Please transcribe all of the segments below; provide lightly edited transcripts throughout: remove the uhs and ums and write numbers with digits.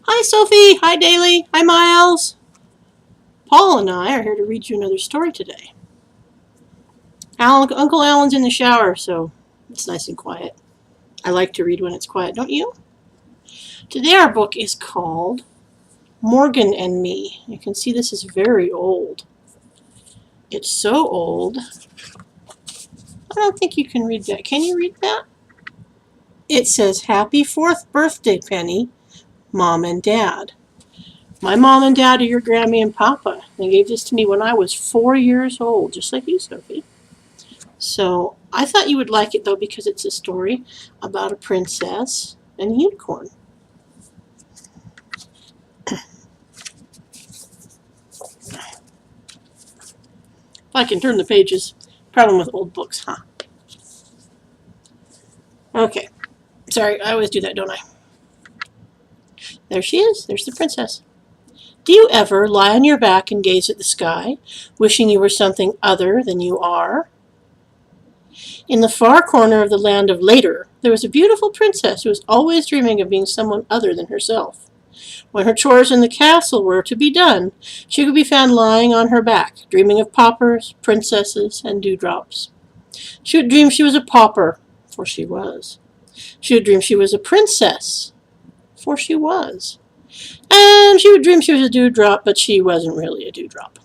Hi, Sophie. Hi, Daly. Hi, Miles. Paul and I are here to read you another story today. Uncle Alan's in the shower, so it's nice and quiet. I like to read when it's quiet, don't you? Today our book is called Morgan and Me. You can see this is very old. It's so old. I don't think you can read that. Can you read that? It says, Happy 4th birthday, Penny, Mom and Dad. My mom and dad are your Grammy and Papa. They gave this to me when I was 4 years old, just like you, Sophie. So I thought you would like it, though, because it's a story about a princess and a unicorn. If I can turn the pages. Problem with old books, huh? Okay. Sorry, I always do that, don't I? There she is. There's the princess. Do you ever lie on your back and gaze at the sky, wishing you were something other than you are? In the far corner of the land of Later, there was a beautiful princess who was always dreaming of being someone other than herself. When her chores in the castle were to be done, she could be found lying on her back, dreaming of paupers, princesses, and dewdrops. She would dream she was a pauper, for she was. She would dream she was a princess, for she was. And she would dream she was a dewdrop, but she wasn't really a dewdrop.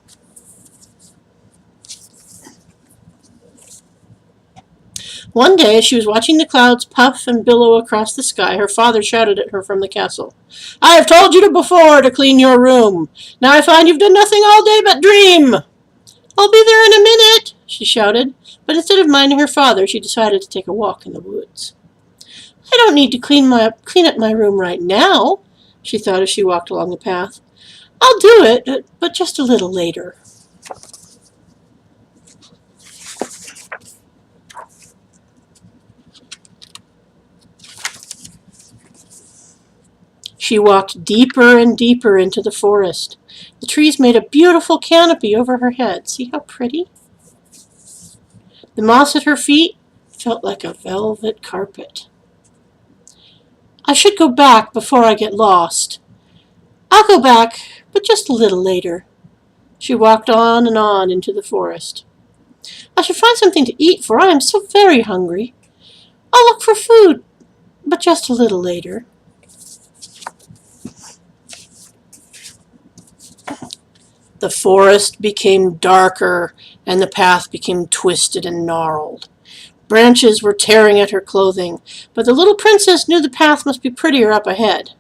One day, as she was watching the clouds puff and billow across the sky, her father shouted at her from the castle. I have told you before to clean your room. Now I find you've done nothing all day but dream. I'll be there in a minute, she shouted, but instead of minding her father, she decided to take a walk in the woods. I don't need to clean up my room right now, she thought as she walked along the path. I'll do it, but just a little later. She walked deeper and deeper into the forest. The trees made a beautiful canopy over her head. See how pretty? The moss at her feet felt like a velvet carpet. I should go back before I get lost. I'll go back, but just a little later. She walked on and on into the forest. I should find something to eat, for I am so very hungry. I'll look for food, but just a little later. The forest became darker, and the path became twisted and gnarled. Branches were tearing at her clothing, but the little princess knew the path must be prettier up ahead.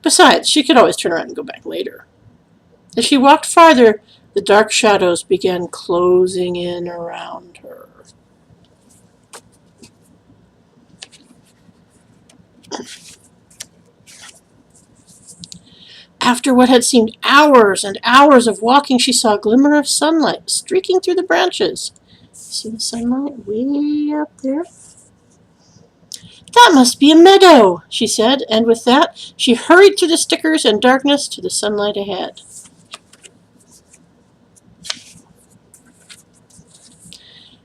Besides, she could always turn around and go back later. As she walked farther, the dark shadows began closing in around her. After what had seemed hours and hours of walking, she saw a glimmer of sunlight streaking through the branches. See the sunlight way up there? That must be a meadow, she said, and with that, she hurried through the stickers and darkness to the sunlight ahead.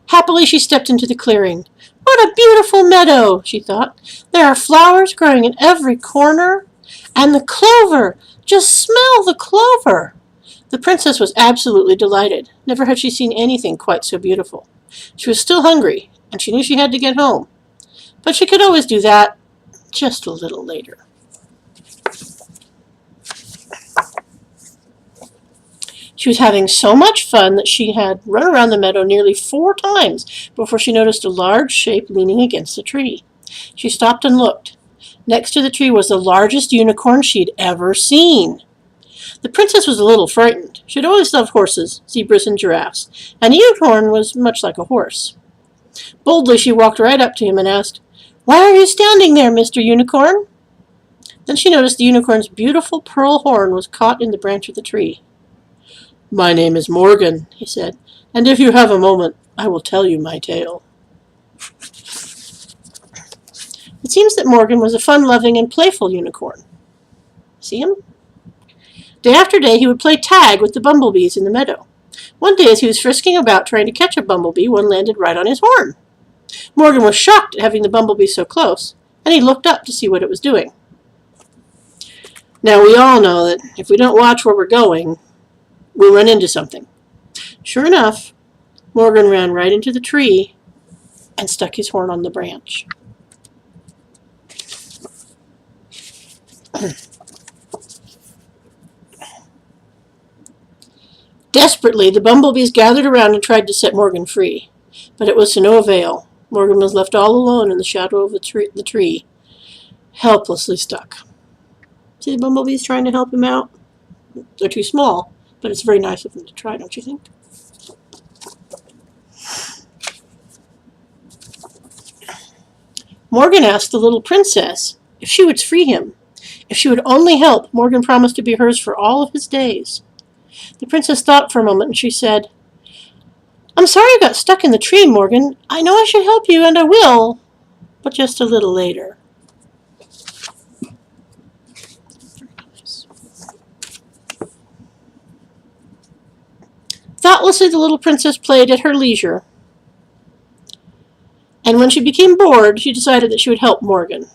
Happily, she stepped into the clearing. What a beautiful meadow, she thought. There are flowers growing in every corner. And the clover! Just smell the clover! The princess was absolutely delighted. Never had she seen anything quite so beautiful. She was still hungry, and she knew she had to get home. But she could always do that just a little later. She was having so much fun that she had run around the meadow nearly 4 times before she noticed a large shape leaning against a tree. She stopped and looked. Next to the tree was the largest unicorn she'd ever seen. The princess was a little frightened. She had always loved horses, zebras, and giraffes, and a unicorn was much like a horse. Boldly, she walked right up to him and asked, Why are you standing there, Mr. Unicorn? Then she noticed the unicorn's beautiful pearl horn was caught in the branch of the tree. My name is Morgan, he said, and if you have a moment, I will tell you my tale. It seems that Morgan was a fun-loving and playful unicorn. See him? Day after day, he would play tag with the bumblebees in the meadow. One day, as he was frisking about trying to catch a bumblebee, one landed right on his horn. Morgan was shocked at having the bumblebee so close, and he looked up to see what it was doing. Now, we all know that if we don't watch where we're going, we'll run into something. Sure enough, Morgan ran right into the tree and stuck his horn on the branch. Desperately, the bumblebees gathered around and tried to set Morgan free, but it was to no avail. Morgan was left all alone in the shadow of the tree, helplessly stuck. See the bumblebees trying to help him out? They're too small, but it's very nice of them to try, don't you think? Morgan asked the little princess if she would free him. If she would only help, Morgan promised to be hers for all of his days. The princess thought for a moment, and she said, "I'm sorry you got stuck in the tree, Morgan. I know I should help you, and I will, but just a little later." Thoughtlessly, the little princess played at her leisure, and when she became bored, she decided that she would help Morgan.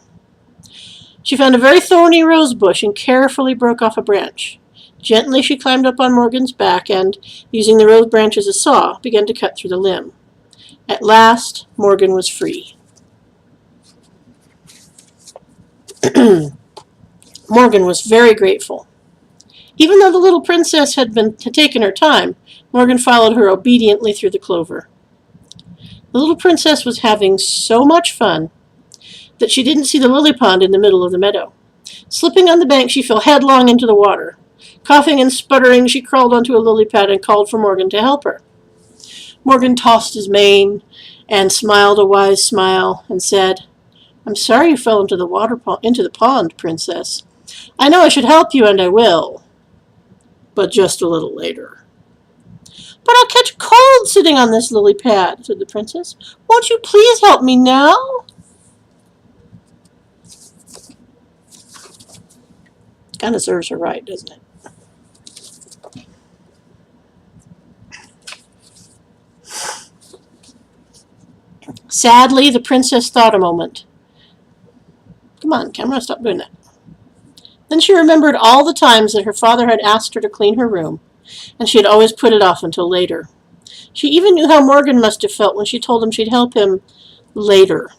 She found a very thorny rose bush and carefully broke off a branch. Gently she climbed up on Morgan's back and, using the rose branch as a saw, began to cut through the limb. At last, Morgan was free. Morgan was very grateful. Even though the little princess had taken her time, Morgan followed her obediently through the clover. The little princess was having so much fun that she didn't see the lily pond in the middle of the meadow. Slipping on the bank, she fell headlong into the water. Coughing and sputtering, she crawled onto a lily pad and called for Morgan to help her. Morgan tossed his mane and smiled a wise smile and said, "I'm sorry you fell into the pond, princess. I know I should help you, and I will, but just a little later." "But I'll catch cold sitting on this lily pad," said the princess. "Won't you please help me now?" Kind of serves her right, doesn't it? Sadly, the princess thought a moment. Come on, camera, stop doing that. Then she remembered all the times that her father had asked her to clean her room, and she had always put it off until later. She even knew how Morgan must have felt when she told him she'd help him later.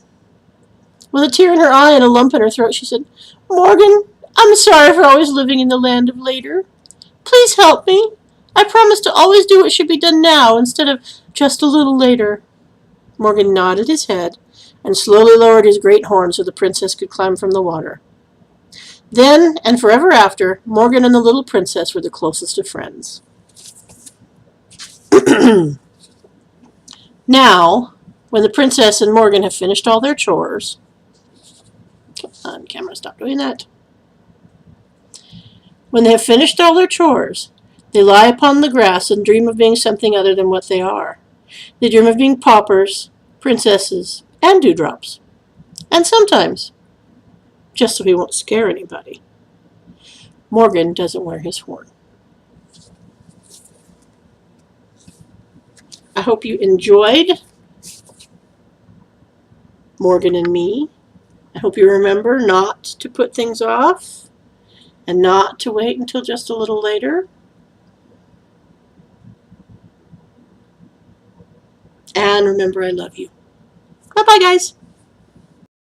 With a tear in her eye and a lump in her throat, she said, "Morgan, I'm sorry for always living in the land of later. Please help me. I promise to always do what should be done now instead of just a little later." Morgan nodded his head and slowly lowered his great horn so the princess could climb from the water. Then, and forever after, Morgan and the little princess were the closest of friends. Now, when the princess and Morgan have finished all their chores... Come on, camera, stop doing that. When they have finished all their chores, they lie upon the grass and dream of being something other than what they are. They dream of being paupers, princesses, and dewdrops. And sometimes, just so he won't scare anybody, Morgan doesn't wear his horn. I hope you enjoyed Morgan and Me. I hope you remember not to put things off and not to wait until just a little later. And remember, I love you. Bye-bye, guys.